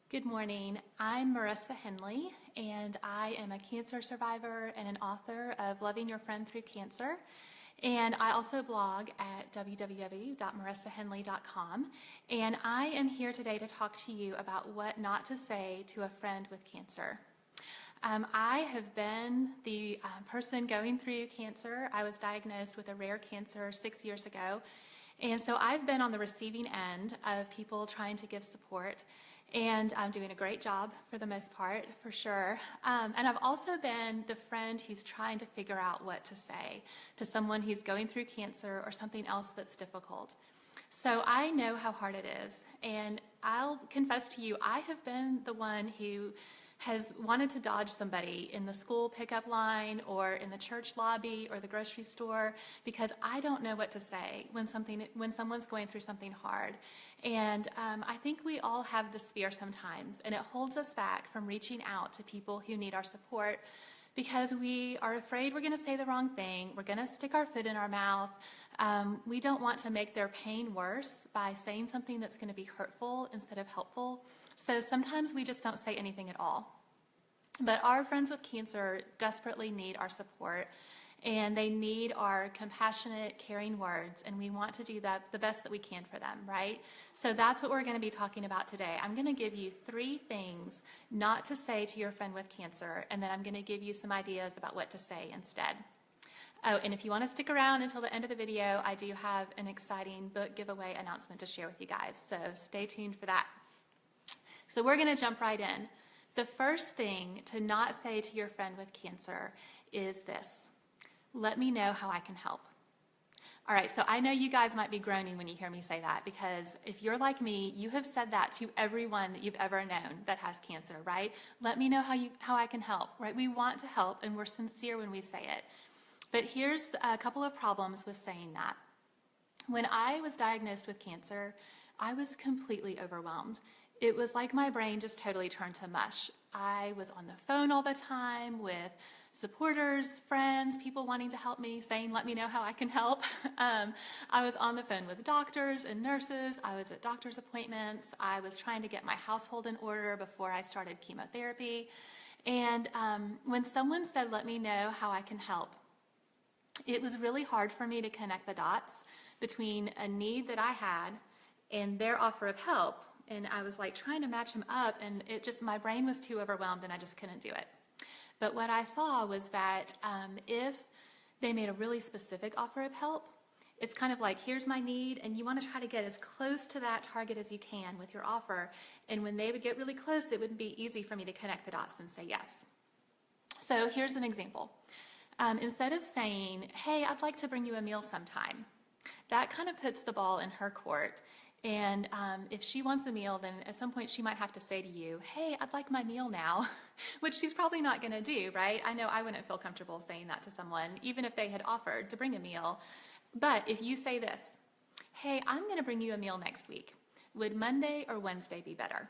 Good morning. I'm Marissa Henley, and I am a cancer survivor and an author of Loving Your Friend Through Cancer. And I also blog at www.marissahenley.com. And I am here today to talk to you about what not to say to a friend with cancer. I have been the person going through cancer. I was diagnosed with a rare cancer 6 years ago. And so I've been on the receiving end of people trying to give support. And I'm doing a great job for the most part, for sure. And I've also been the friend who's trying to figure out what to say to someone who's going through cancer or something else that's difficult. So I know how hard it is. And I'll confess to you, I have been the one who has wanted to dodge somebody in the school pickup line or in the church lobby or the grocery store because I don't know what to say when someone's going through something hard. And I think we all have this fear sometimes, and it holds us back from reaching out to people who need our support because we are afraid we're going to say the wrong thing, we're going to stick our foot in our mouth. We don't want to make their pain worse by saying something that's going to be hurtful instead of helpful. So sometimes we just don't say anything at all. But our friends with cancer desperately need our support, and they need our compassionate, caring words, and we want to do that the best that we can for them, right? So that's what we're going to be talking about today. I'm going to give you 3 things not to say to your friend with cancer, and then I'm going to give you some ideas about what to say instead. Oh, and if you want to stick around until the end of the video, I do have an exciting book giveaway announcement to share with you guys, so stay tuned for that. So we're going to jump right in. The first thing to not say to your friend with cancer is this: let me know how I can help. All right, so I know you guys might be groaning when you hear me say that, because if you're like me, you have said that to everyone that you've ever known that has cancer, right? Let me know how I can help, right? We want to help, and we're sincere when we say it. But here's a couple of problems with saying that. When I was diagnosed with cancer, I was completely overwhelmed. It was like my brain just totally turned to mush. I was on the phone all the time with supporters, friends, people wanting to help me, saying, let me know how I can help. I was on the phone with doctors and nurses. I was at doctor's appointments. I was trying to get my household in order before I started chemotherapy. And when someone said, let me know how I can help, it was really hard for me to connect the dots between a need that I had and their offer of help. And I was like trying to match them up, and my brain was too overwhelmed and I just couldn't do it. But what I saw was that if they made a really specific offer of help, it's kind of like, here's my need, and you want to try to get as close to that target as you can with your offer. And when they would get really close, it wouldn't be easy for me to connect the dots and say yes. So here's an example. Instead of saying, hey, I'd like to bring you a meal sometime, that kind of puts the ball in her court. And if she wants a meal, then at some point she might have to say to you, hey, I'd like my meal now, which she's probably not going to do, right? I know I wouldn't feel comfortable saying that to someone, even if they had offered to bring a meal. But if you say this, hey, I'm going to bring you a meal next week, would Monday or Wednesday be better?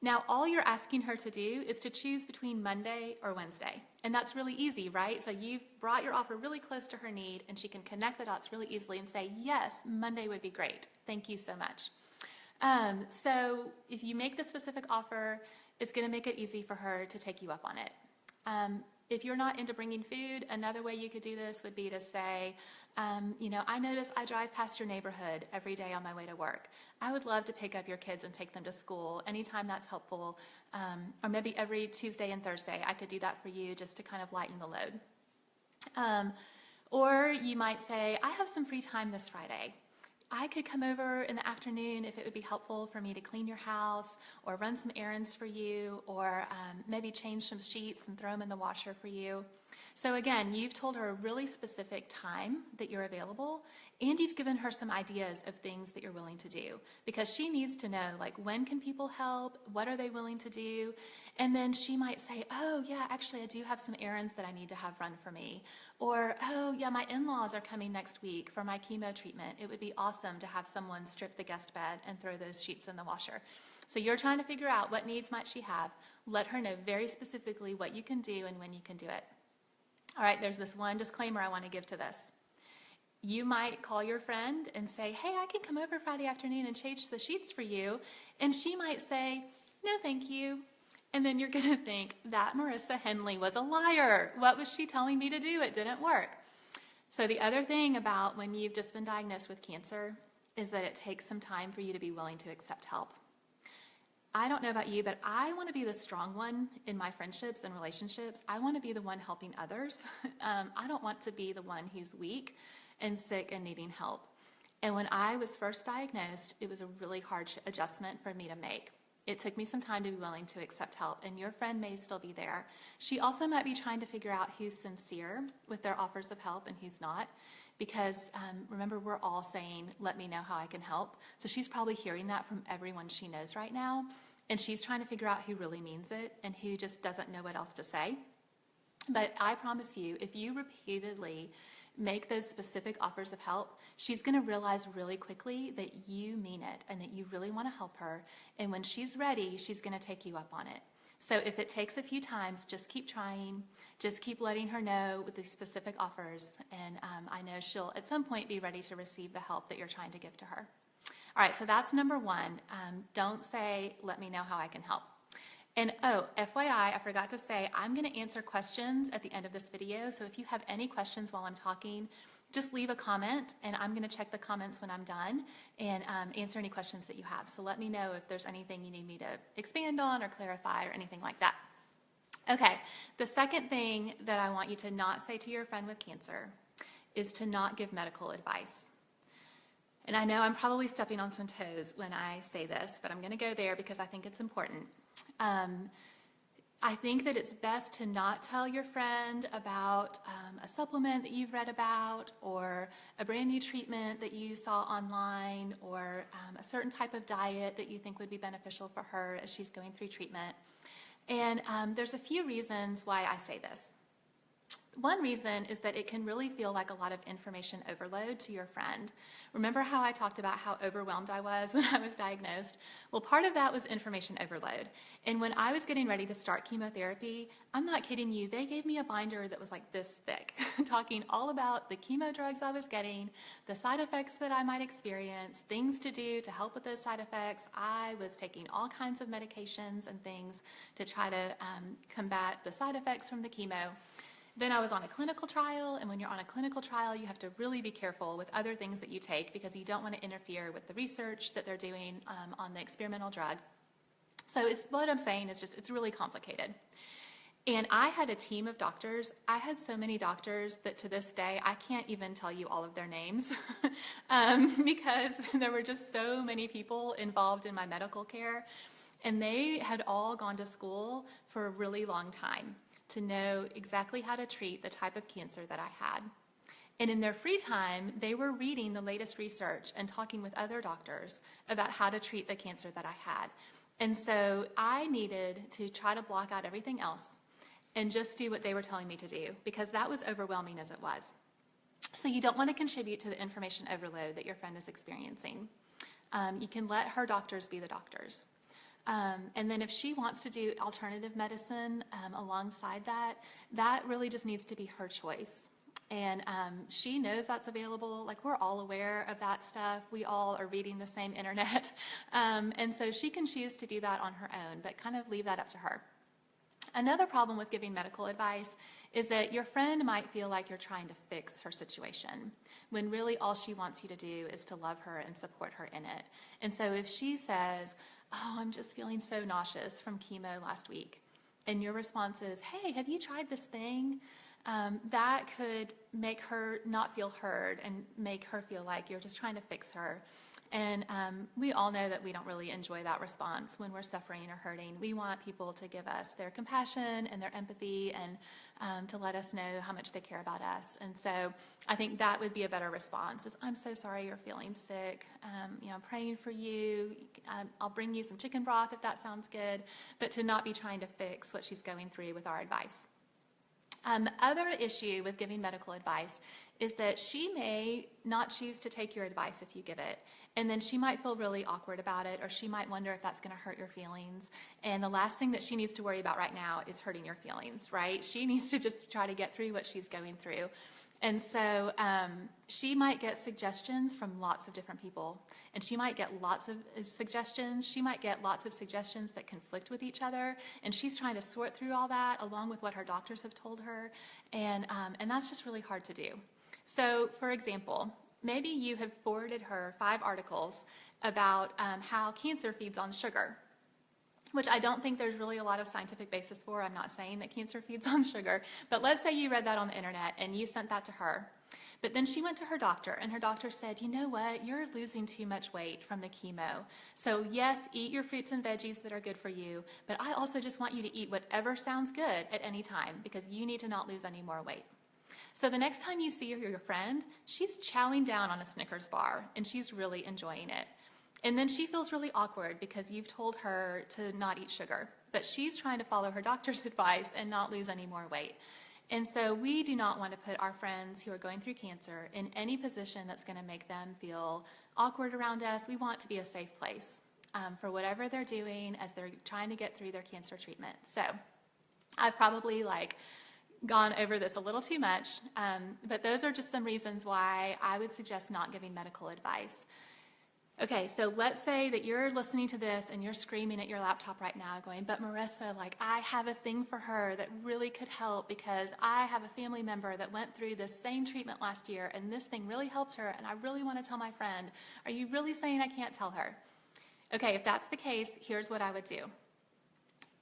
Now, all you're asking her to do is to choose between Monday or Wednesday. And that's really easy, right? So you've brought your offer really close to her need, and she can connect the dots really easily and say, yes, Monday would be great. Thank you so much. So if you make the specific offer, it's going to make it easy for her to take you up on it. If you're not into bringing food, another way you could do this would be to say, I notice I drive past your neighborhood every day on my way to work. I would love to pick up your kids and take them to school anytime that's helpful. Or maybe every Tuesday and Thursday, I could do that for you just to kind of lighten the load. Or you might say, I have some free time this Friday. I could come over in the afternoon if it would be helpful for me to clean your house or run some errands for you, or maybe change some sheets and throw them in the washer for you. So again, you've told her a really specific time that you're available, and you've given her some ideas of things that you're willing to do, because she needs to know, like, when can people help? What are they willing to do? And then she might say, oh yeah, actually I do have some errands that I need to have run for me. Or, oh yeah, my in-laws are coming next week for my chemo treatment. It would be awesome to have someone strip the guest bed and throw those sheets in the washer. So you're trying to figure out what needs might she have. Let her know very specifically what you can do and when you can do it. All right, there's this one disclaimer I want to give to this. You might call your friend and say, hey, I can come over Friday afternoon and change the sheets for you. And she might say, no thank you. And then you're going to think, that Marissa Henley was a liar. What was she telling me to do? It didn't work. So the other thing about when you've just been diagnosed with cancer is that it takes some time for you to be willing to accept help. I don't know about you, but I want to be the strong one in my friendships and relationships. I want to be the one helping others. I don't want to be the one who's weak and sick and needing help. And when I was first diagnosed, it was a really hard adjustment for me to make. It took me some time to be willing to accept help, and your friend may still be there. She also might be trying to figure out who's sincere with their offers of help and who's not, because remember, we're all saying, let me know how I can help. So she's probably hearing that from everyone she knows right now, and she's trying to figure out who really means it and who just doesn't know what else to say. But I promise you, if you repeatedly make those specific offers of help, she's going to realize really quickly that you mean it and that you really want to help her. And when she's ready, she's going to take you up on it. So if it takes a few times, just keep trying. Just keep letting her know with these specific offers. And I know she'll at some point be ready to receive the help that you're trying to give to her. All right, so that's number one. Don't say, let me know how I can help. And oh, FYI, I forgot to say, I'm going to answer questions at the end of this video. So if you have any questions while I'm talking, just leave a comment, and I'm going to check the comments when I'm done and answer any questions that you have. So let me know if there's anything you need me to expand on or clarify or anything like that. Okay, the second thing that I want you to not say to your friend with cancer is to not give medical advice. And I know I'm probably stepping on some toes when I say this, but I'm going to go there because I think it's important. I think that it's best to not tell your friend about a supplement that you've read about, or a brand new treatment that you saw online, or a certain type of diet that you think would be beneficial for her as she's going through treatment. And there's a few reasons why I say this. One reason is that it can really feel like a lot of information overload to your friend. Remember how I talked about how overwhelmed I was when I was diagnosed? Well, part of that was information overload. And when I was getting ready to start chemotherapy, I'm not kidding you, they gave me a binder that was like this thick, talking all about the chemo drugs I was getting, the side effects that I might experience, things to do to help with those side effects. I was taking all kinds of medications and things to try to combat the side effects from the chemo. Then I was on a clinical trial, and when you're on a clinical trial, you have to really be careful with other things that you take because you don't want to interfere with the research that they're doing on the experimental drug. So what I'm saying is just it's really complicated. And I had a team of doctors. I had so many doctors that to this day, I can't even tell you all of their names because there were just so many people involved in my medical care, and they had all gone to school for a really long time to know exactly how to treat the type of cancer that I had. And in their free time, they were reading the latest research and talking with other doctors about how to treat the cancer that I had. And so I needed to try to block out everything else and just do what they were telling me to do, because that was overwhelming as it was. So you don't want to contribute to the information overload that your friend is experiencing. You can let her doctors be the doctors. And then if she wants to do alternative medicine alongside that, that really just needs to be her choice. And she knows that's available. Like, we're all aware of that stuff. We all are reading the same internet. And so she can choose to do that on her own, but kind of leave that up to her. Another problem with giving medical advice is that your friend might feel like you're trying to fix her situation, when really all she wants you to do is to love her and support her in it. And so if she says, oh, I'm just feeling so nauseous from chemo last week, and your response is, hey, have you tried this thing? That could make her not feel heard and make her feel like you're just trying to fix her. And we all know that we don't really enjoy that response when we're suffering or hurting. We want people to give us their compassion and their empathy and to let us know how much they care about us. And so I think that would be a better response is, I'm so sorry you're feeling sick. I'm praying for you. I'll bring you some chicken broth if that sounds good, but to not be trying to fix what she's going through with our advice. The other issue with giving medical advice is that she may not choose to take your advice if you give it. And then she might feel really awkward about it, or she might wonder if that's going to hurt your feelings. And the last thing that she needs to worry about right now is hurting your feelings, right? She needs to just try to get through what she's going through. And so she might get suggestions from lots of different people. And she might get lots of suggestions. She might get lots of suggestions that conflict with each other. And she's trying to sort through all that along with what her doctors have told her. And that's just really hard to do. So, for example, maybe you have forwarded her 5 articles about how cancer feeds on sugar, which I don't think there's really a lot of scientific basis for. I'm not saying that cancer feeds on sugar, but let's say you read that on the internet and you sent that to her. But then she went to her doctor, and her doctor said, you know what, you're losing too much weight from the chemo. So yes, eat your fruits and veggies that are good for you, but I also just want you to eat whatever sounds good at any time because you need to not lose any more weight. So the next time you see your friend, she's chowing down on a Snickers bar, and she's really enjoying it. And then she feels really awkward because you've told her to not eat sugar, but she's trying to follow her doctor's advice and not lose any more weight. And so we do not want to put our friends who are going through cancer in any position that's going to make them feel awkward around us. We want to be a safe place for whatever they're doing as they're trying to get through their cancer treatment. So I've probably gone over this a little too much, but those are just some reasons why I would suggest not giving medical advice. Okay, so let's say that you're listening to this and you're screaming at your laptop right now going, but Marissa, I have a thing for her that really could help because I have a family member that went through this same treatment last year and this thing really helped her and I really want to tell my friend. Are you really saying I can't tell her? Okay, if that's the case, here's what I would do.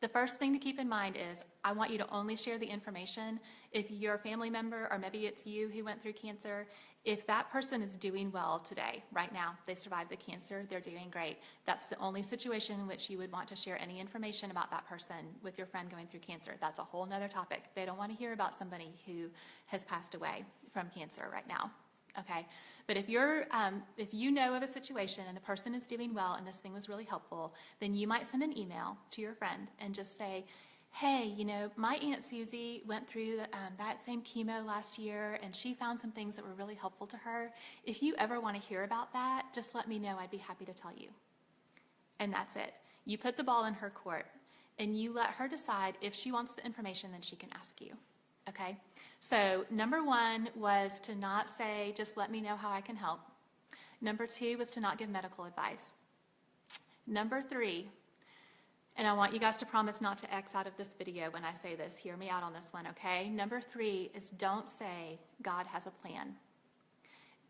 The first thing to keep in mind is I want you to only share the information if your family member, or maybe it's you who went through cancer, if that person is doing well today, right now, they survived the cancer, they're doing great. That's the only situation in which you would want to share any information about that person with your friend going through cancer. That's a whole nother topic. They don't want to hear about somebody who has passed away from cancer right now. Okay, but if you know of a situation and the person is doing well and this thing was really helpful, then you might send an email to your friend and just say, hey, my Aunt Susie went through that same chemo last year and she found some things that were really helpful to her. If you ever want to hear about that, just let me know. I'd be happy to tell you. And that's it. You put the ball in her court and you let her decide if she wants the information, then she can ask you. Okay, so number 1 was to not say, just let me know how I can help. Number 2 was to not give medical advice. Number 3, and I want you guys to promise not to X out of this video when I say this. Hear me out on this one, okay? Number 3 is don't say God has a plan.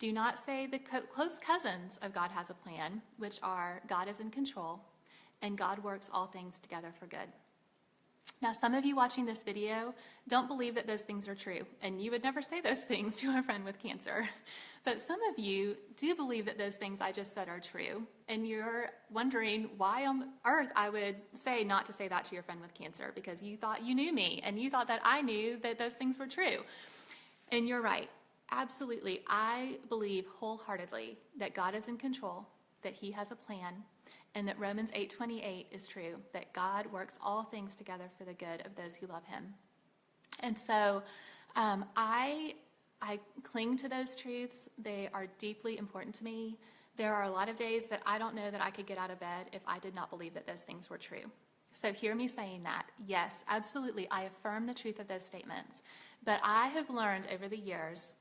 Do not say the close cousins of God has a plan, which are God is in control and God works all things together for good. Now, some of you watching this video don't believe that those things are true, and you would never say those things to a friend with cancer. But some of you do believe that those things I just said are true, and you're wondering why on earth I would say not to say that to your friend with cancer, because you thought you knew me, and you thought that I knew that those things were true. And you're right. Absolutely. I believe wholeheartedly that God is in control, that He has a plan, and that Romans 8:28 is true, that God works all things together for the good of those who love Him. And so I cling to those truths. They are deeply important to me. There are a lot of days that I don't know that I could get out of bed if I did not believe that those things were true. So hear me saying that. Yes, absolutely, I affirm the truth of those statements. But I have learned over the years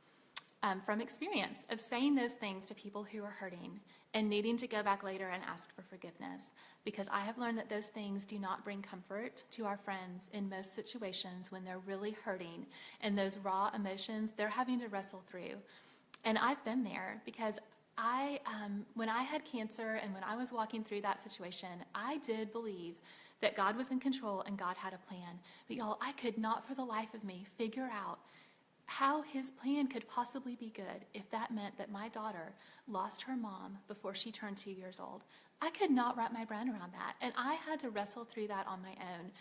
from experience of saying those things to people who are hurting and needing to go back later and ask for forgiveness, because I have learned that those things do not bring comfort to our friends in most situations when they're really hurting, and those raw emotions they're having to wrestle through. And I've been there because when I had cancer and when I was walking through that situation, I did believe that God was in control and God had a plan. But y'all, I could not for the life of me figure out how His plan could possibly be good if that meant that my daughter lost her mom before she turned 2 years old. I could not wrap my brain around that, and I had to wrestle through that on my own.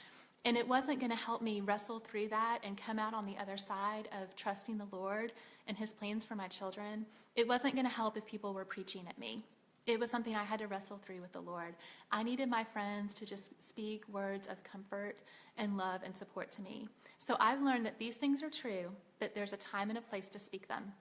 And it wasn't going to help me wrestle through that and come out on the other side of trusting the Lord and His plans for my children. It wasn't going to help if people were preaching at me. It was something I had to wrestle through with the Lord. I needed my friends to just speak words of comfort and love and support to me. So I've learned that these things are true, that there's a time and a place to speak them.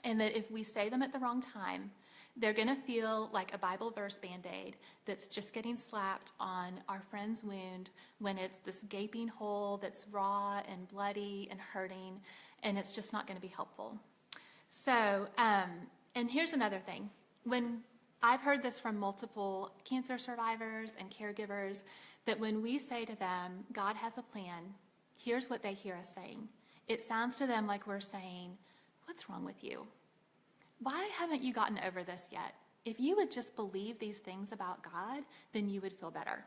And that if we say them at the wrong time, they're going to feel like a Bible verse Band-Aid that's just getting slapped on our friend's wound when it's this gaping hole that's raw and bloody and hurting. and it's just not going to be helpful. So, and here's another thing. When I've heard this from multiple cancer survivors and caregivers, that when we say to them, God has a plan, here's what they hear us saying. It sounds to them like we're saying, what's wrong with you? Why haven't you gotten over this yet? If you would just believe these things about God, then you would feel better.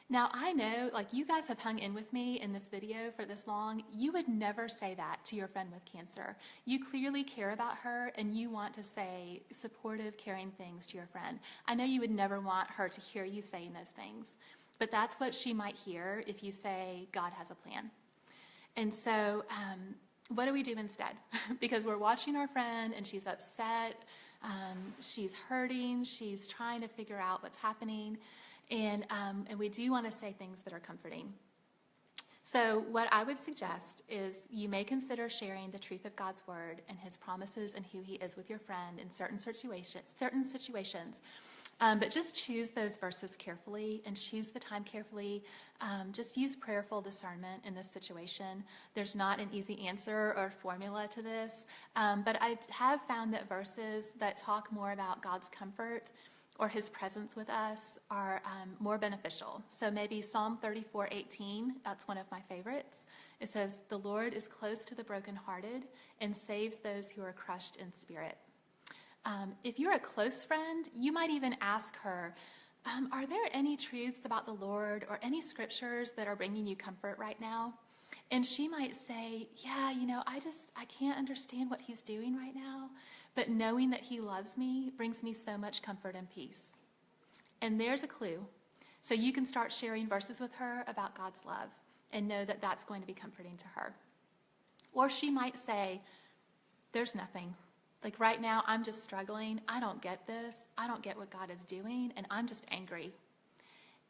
Now, I know, like, you guys have hung in with me in this video for this long. You would never say that to your friend with cancer. You clearly care about her, and you want to say supportive, caring things to your friend. I know you would never want her to hear you saying those things, but that's what she might hear if you say, God has a plan. And so what do we do instead? Because we're watching our friend, and she's upset, she's hurting, she's trying to figure out what's happening. And we do want to say things that are comforting. So what I would suggest is you may consider sharing the truth of God's word and his promises and who he is with your friend in certain situations. But just choose those verses carefully and choose the time carefully. Just use prayerful discernment in this situation. There's not an easy answer or formula to this. But I have found that verses that talk more about God's comfort or his presence with us are more beneficial. So maybe Psalm 34:18, that's one of my favorites. It says, the Lord is close to the brokenhearted and saves those who are crushed in spirit. If you're a close friend, you might even ask her, are there any truths about the Lord or any scriptures that are bringing you comfort right now? And she might say, yeah, I can't understand what he's doing right now, but knowing that he loves me brings me so much comfort and peace. And there's a clue. So you can start sharing verses with her about God's love and know that that's going to be comforting to her. Or she might say, there's nothing. Like right now, I'm just struggling. I don't get this. I don't get what God is doing, and I'm just angry.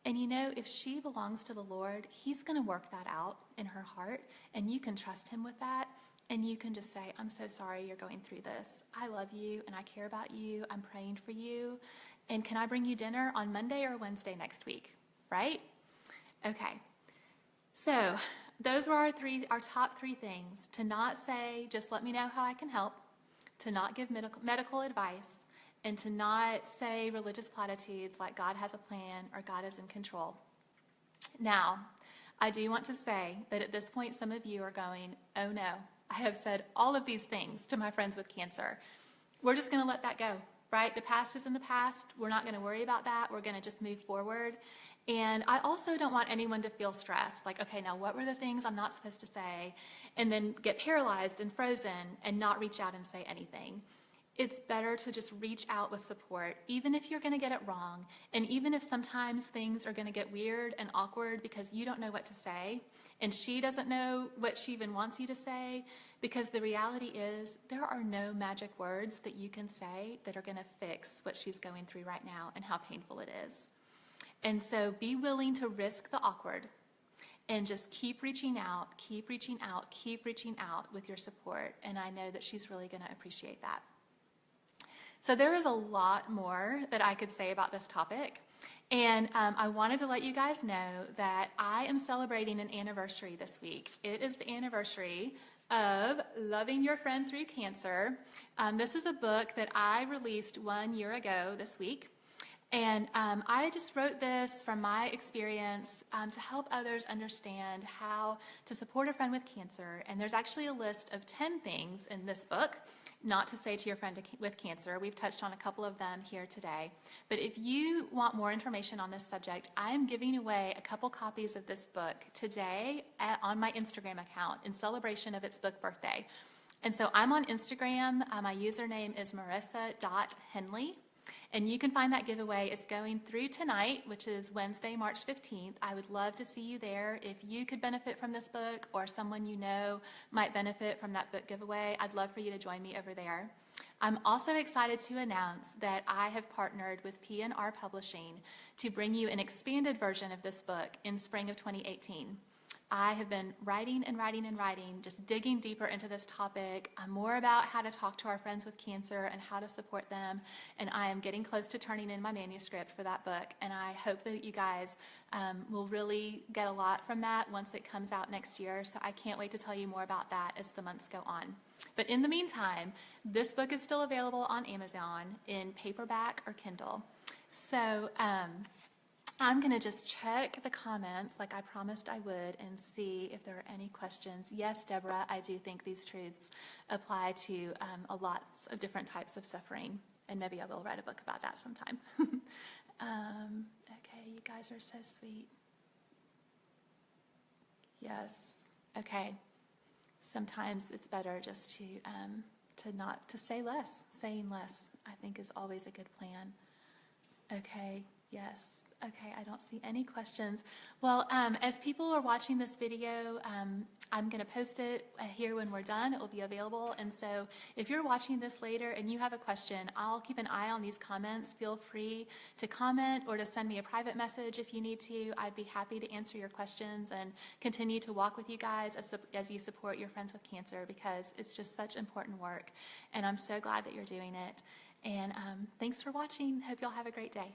And if she belongs to the Lord, he's going to work that out in her heart, and you can trust him with that, and you can just say, I'm so sorry you're going through this. I love you, and I care about you. I'm praying for you. And can I bring you dinner on Monday or Wednesday next week? Right? Okay. So those were our top three things. To not say, just let me know how I can help. To not give medical advice. And to not say religious platitudes like God has a plan or God is in control. Now, I do want to say that at this point, some of you are going, oh no, I have said all of these things to my friends with cancer. We're just going to let that go, right? The past is in the past. We're not going to worry about that. We're going to just move forward. And I also don't want anyone to feel stressed, like, okay, now what were the things I'm not supposed to say? And then get paralyzed and frozen and not reach out and say anything. It's better to just reach out with support, even if you're going to get it wrong, and even if sometimes things are going to get weird and awkward because you don't know what to say, and she doesn't know what she even wants you to say, because the reality is there are no magic words that you can say that are going to fix what she's going through right now and how painful it is. And so be willing to risk the awkward and just keep reaching out, keep reaching out, keep reaching out with your support, and I know that she's really going to appreciate that. So there is a lot more that I could say about this topic, and I wanted to let you guys know that I am celebrating an anniversary this week. It is the anniversary of Loving Your Friend Through Cancer. This is a book that I released 1 year ago this week, and I just wrote this from my experience to help others understand how to support a friend with cancer, and there's actually a list of 10 things in this book not to say to your friend with cancer. We've touched on a couple of them here today. But if you want more information on this subject, I am giving away a couple copies of this book today on my Instagram account in celebration of its book birthday. And so I'm on Instagram. My username is marissa.henley. And you can find that giveaway. It's going through tonight, which is Wednesday, March 15th. I would love to see you there. If you could benefit from this book or someone you know might benefit from that book giveaway, I'd love for you to join me over there. I'm also excited to announce that I have partnered with P&R Publishing to bring you an expanded version of this book in spring of 2018. I have been writing and writing and writing, just digging deeper into this topic, more about how to talk to our friends with cancer and how to support them. And I am getting close to turning in my manuscript for that book. And I hope that you guys will really get a lot from that once it comes out next year. So I can't wait to tell you more about that as the months go on. But in the meantime, this book is still available on Amazon in paperback or Kindle. So I'm going to just check the comments like I promised I would and see if there are any questions. Yes, Deborah, I do think these truths apply to a lots of different types of suffering, and maybe I will write a book about that sometime. Okay, you guys are so sweet. Yes, okay. Sometimes it's better just to say less. Saying less, I think, is always a good plan. Okay, yes. Okay, I don't see any questions. Well, as people are watching this video, I'm going to post it here when we're done. It will be available. And so if you're watching this later and you have a question, I'll keep an eye on these comments. Feel free to comment or to send me a private message if you need to. I'd be happy to answer your questions and continue to walk with you guys as you support your friends with cancer, because it's just such important work. And I'm so glad that you're doing it. And thanks for watching. Hope y'all have a great day.